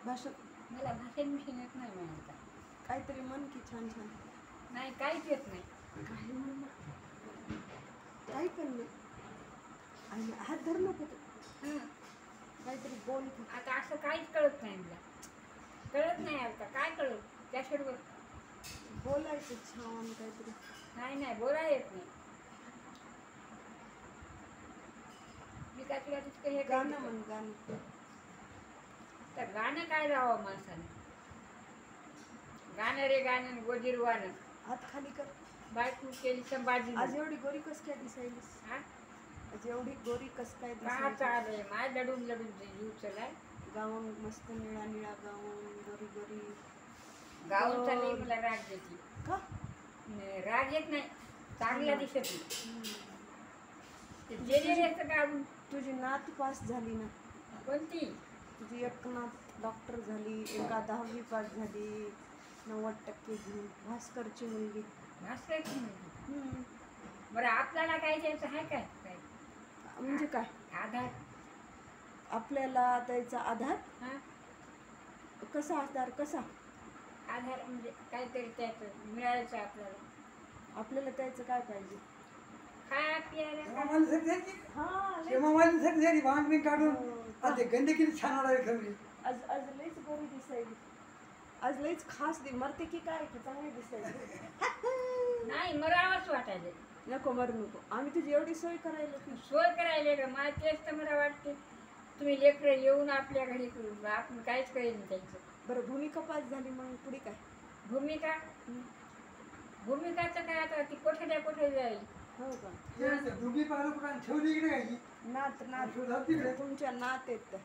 भाषण मला भाषण मिशन येत नाही म्हणायचं. काहीतरी म्हण की छान छान. नाही काहीच येत नाही. काही म्हण ना. काही पण नाही. आणि हात धर नको तू. काहीतरी बोल की. आता असं काहीच कळत नाही मला. कळत नाही आता काय कळत त्याशिवाय बोलायचं छान काहीतरी. नाही बोलायला येत नाही. मी काय तुला तितकं हे गाणं म्हण गाणं. तर गाणं काय राहावं माणसाने. गाणं रे गाणं गोजीरवाणं. हात खाली कर. बायको केली संभाजी. आज एवढी गोरी कस काय दिसायलीस. आज एवढी गोरी कस काय का दिसायलीस. चालय माय लढून जीव चलाय. गाऊन मस्त निळा निळा गाऊन गोरी गोरी. गाऊन चाललंय मला राग येते. का राग येत नाही चांगला दिसत नाही. जे गाऊन तुझी नात पास झाली ना. कोणती. तुझी एक नात डॉक्टर झाली. एका 10वी पास झाली. 90% घेऊन. भास्करची मुलगी. भास्करची मुलगी. बरं आपल्याला काय द्यायचं आहे काय काय म्हणजे काय आधार. आपल्याला त्याचा आधार. कसा आधार कसा आधार म्हणजे काहीतरी त्याचं मिळायचं आपल्याला. आपल्याला त्याचं काय पाहिजे. खाया प्यायला गंदे किती छान वाटायला. आज आज लईच गोरी दिसायली. आज लईच खास मरते की काय की चांगली दिसायली. नाही मरावंच वाटायचं. नको मरू नको. आम्ही तुझी एवढी सोय करायला की सोय करायला ग मला तेच तर मला वाटते. तुम्ही लेकरं येऊन आपल्या घरी करून आपण काहीच करेल नाही त्यांचं. बरं भूमिका पास झाली मग पुढे काय. भूमिका भूमिकाचं काय आता ती कोठ्या जाईल. हो का. नात नात तुमच्या नात येत.